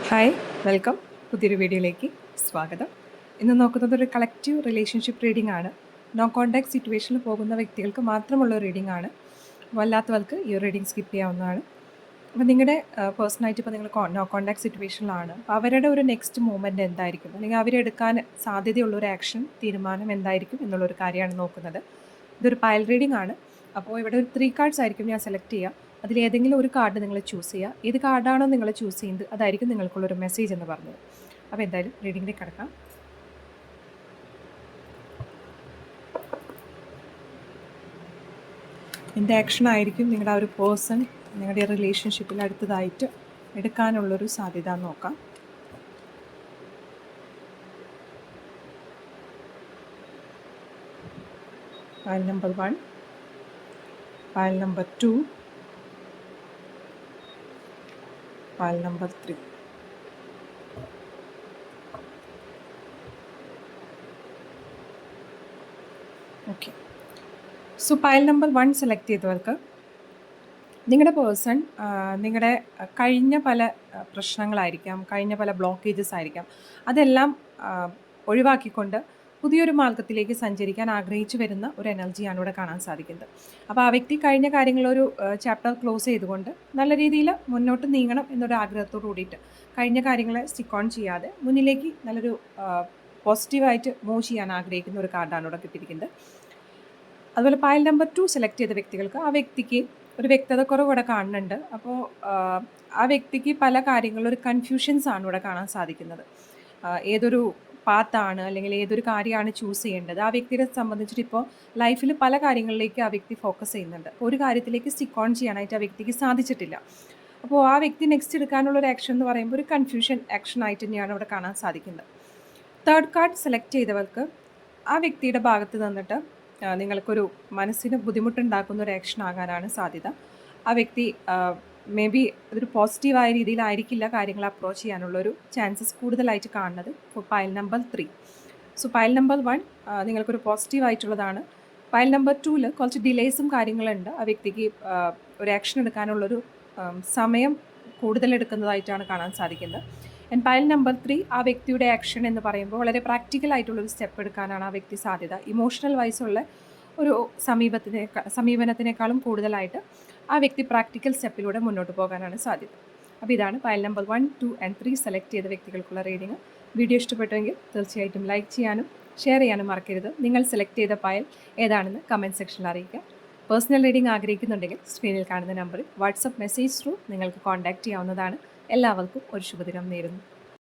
Hi, welcome. പുതിയൊരു വീഡിയോയിലേക്ക് സ്വാഗതം. ഇന്ന് നോക്കുന്നത് ഒരു കളക്റ്റീവ് റിലേഷൻഷിപ്പ് റീഡിംഗ് ആണ്. നോ കോൺടാക്ട് സിറ്റുവേഷനിൽ പോകുന്ന വ്യക്തികൾക്ക് മാത്രമുള്ള ഒരു റീഡിംഗ് ആണ്. അല്ലാത്തവർക്ക് ഈ ഒരു റീഡിംഗ് സ്കിപ്പ് ചെയ്യാവുന്നതാണ്. അപ്പോൾ നിങ്ങളുടെ പേഴ്സണായിട്ട് ഇപ്പോൾ നിങ്ങൾ നോ കോൺടാക്ട് സിറ്റുവേഷനിലാണ്. അപ്പോൾ അവരുടെ ഒരു നെക്സ്റ്റ് മൂവ്മെൻറ്റ് എന്തായിരിക്കും, അല്ലെങ്കിൽ അവരെടുക്കാൻ സാധ്യതയുള്ള ഒരു ആക്ഷൻ തീരുമാനം എന്തായിരിക്കും എന്നുള്ളൊരു കാര്യമാണ് നോക്കുന്നത്. ഇതൊരു പൈൽ റീഡിംഗ് ആണ്. അപ്പോൾ ഇവിടെ ഒരു 3 കാർഡ്സ് ആയിരിക്കും ഞാൻ സെലക്ട് ചെയ്യുക. അതിലേതെങ്കിലും ഒരു കാർഡ് നിങ്ങൾ ചൂസ് ചെയ്യുക. ഏത് കാർഡാണോ നിങ്ങൾ ചൂസ് ചെയ്യുന്നത് അതായിരിക്കും നിങ്ങൾക്കുള്ളൊരു മെസ്സേജ് എന്ന് പറഞ്ഞത്. അപ്പോൾ എന്തായാലും റീഡിങ്ങിലേക്ക് കിടക്കാം. എന്ത് ആക്ഷൻ ആയിരിക്കും നിങ്ങളുടെ ആ ഒരു പേഴ്സൺ നിങ്ങളുടെ റിലേഷൻഷിപ്പിൽ അടുത്തതായിട്ട് എടുക്കാനുള്ളൊരു സാധ്യത നോക്കാം. File number 1, file number 2, file number 3. Okay, so pile number 1 select ചെയ്തവർക്ക് നിങ്ങളുടെ പേഴ്സൺ നിങ്ങളുടെ കഴിഞ്ഞ പല പ്രശ്നങ്ങളായിരിക്കാം, കഴിഞ്ഞ പല ബ്ലോക്കേജസ് ആയിരിക്കാം, അതെല്ലാം ഒഴിവാക്കിക്കൊണ്ട് പുതിയൊരു മാർഗത്തിലേക്ക് സഞ്ചരിക്കാൻ ആഗ്രഹിച്ചു വരുന്ന ഒരു എനർജിയാണ് ഇവിടെ കാണാൻ സാധിക്കുന്നത്. അപ്പോൾ ആ വ്യക്തി കഴിഞ്ഞ കാര്യങ്ങളൊരു ചാപ്റ്റർ ക്ലോസ് ചെയ്തുകൊണ്ട് നല്ല രീതിയിൽ മുന്നോട്ട് നീങ്ങണം എന്നൊരു ആഗ്രഹത്തോട് കൂടിയിട്ട് കഴിഞ്ഞ കാര്യങ്ങളെ സ്റ്റിക്ക് ഓൺ ചെയ്യാതെ മുന്നിലേക്ക് നല്ലൊരു പോസിറ്റീവായിട്ട് മൂവ് ചെയ്യാൻ ആഗ്രഹിക്കുന്ന ഒരു കാർഡാണ് ഇവിടെ കിട്ടിയിരിക്കുന്നത്. അതുപോലെ പൈൽ നമ്പർ 2 സെലക്ട് ചെയ്ത വ്യക്തികൾക്ക് ആ വ്യക്തിക്ക് ഒരു വ്യക്തത കുറവ് ഇവിടെ കാണുന്നുണ്ട്. അപ്പോൾ ആ വ്യക്തിക്ക് പല കാര്യങ്ങളിലും ഒരു കൺഫ്യൂഷൻസ് ആണ് ഇവിടെ കാണാൻ സാധിക്കുന്നത്. ഏതൊരു പാത്താണ് അല്ലെങ്കിൽ ഏതൊരു കാര്യമാണ് ചൂസ് ചെയ്യേണ്ടത്, ആ വ്യക്തിയെ സംബന്ധിച്ചിട്ട് ഇപ്പോൾ ലൈഫിൽ പല കാര്യങ്ങളിലേക്ക് ആ വ്യക്തി ഫോക്കസ് ചെയ്യുന്നുണ്ട്. അപ്പോൾ ഒരു കാര്യത്തിലേക്ക് സ്റ്റിക്ക് ഓൺ ചെയ്യാനായിട്ട് ആ വ്യക്തിക്ക് സാധിച്ചിട്ടില്ല. അപ്പോൾ ആ വ്യക്തി നെക്സ്റ്റ് എടുക്കാനുള്ള ഒരു ആക്ഷൻ എന്ന് പറയുമ്പോൾ ഒരു കൺഫ്യൂഷൻ ആക്ഷൻ ആയിട്ട് തന്നെയാണ് ഇവിടെ കാണാൻ സാധിക്കുന്നത്. തേർഡ് കാർഡ് സെലക്ട് ചെയ്തവർക്ക് ആ വ്യക്തിയുടെ ഭാഗത്ത് നിന്നിട്ട് നിങ്ങൾക്കൊരു മനസ്സിന് ബുദ്ധിമുട്ടുണ്ടാക്കുന്ന ഒരു ആക്ഷൻ ആകാനാണ് സാധ്യത. ആ വ്യക്തി മേ ബി അതൊരു പോസിറ്റീവായ രീതിയിലായിരിക്കില്ല കാര്യങ്ങൾ അപ്രോച്ച് ചെയ്യാനുള്ളൊരു ചാൻസസ് കൂടുതലായിട്ട് കാണുന്നത് for pile number 3. So pile number 1 നിങ്ങൾക്കൊരു പോസിറ്റീവായിട്ടുള്ളതാണ്. പൈൽ നമ്പർ 2 കുറച്ച് ഡിലേസും കാര്യങ്ങളുണ്ട്. ആ വ്യക്തിക്ക് ഒരു ആക്ഷൻ എടുക്കാനുള്ളൊരു സമയം കൂടുതലെടുക്കുന്നതായിട്ടാണ് കാണാൻ സാധിക്കുന്നത്. ആൻഡ് പൈൽ നമ്പർ 3 ആ വ്യക്തിയുടെ ആക്ഷൻ എന്ന് പറയുമ്പോൾ വളരെ പ്രാക്ടിക്കൽ ആയിട്ടുള്ളൊരു സ്റ്റെപ്പ് എടുക്കാനാണ് ആ വ്യക്തി സാധ്യത. ഇമോഷണൽ വൈസുള്ള ഒരു സമീപനത്തിനേക്കാളും കൂടുതലായിട്ട് ആ വ്യക്തി പ്രാക്ടിക്കൽ സ്റ്റെപ്പിലൂടെ മുന്നോട്ട് പോകാനാണ് സാധ്യത. അപ്പോൾ ഇതാണ് പൈൽ നമ്പർ 1, 2 ആൻഡ് 3 സെലക്ട് ചെയ്ത വ്യക്തികൾക്കുള്ള റീഡിംഗ്. വീഡിയോ ഇഷ്ടപ്പെട്ടുവെങ്കിൽ തീർച്ചയായിട്ടും ലൈക്ക് ചെയ്യാനും ഷെയർ ചെയ്യാനും മറക്കരുത്. നിങ്ങൾ സെലക്ട് ചെയ്ത പൈൽ ഏതാണെന്ന് കമൻറ്റ് സെക്ഷനിൽ അറിയിക്കുക. പേഴ്സണൽ റീഡിംഗ് ആഗ്രഹിക്കുന്നുണ്ടെങ്കിൽ സ്ക്രീനിൽ കാണുന്ന നമ്പറിൽ വാട്സപ്പ് മെസ്സേജ് ത്രൂ നിങ്ങൾക്ക് കോൺടാക്റ്റ് ചെയ്യാവുന്നതാണ്. എല്ലാവർക്കും ഒരു ശുഭദിനം നേരുന്നു.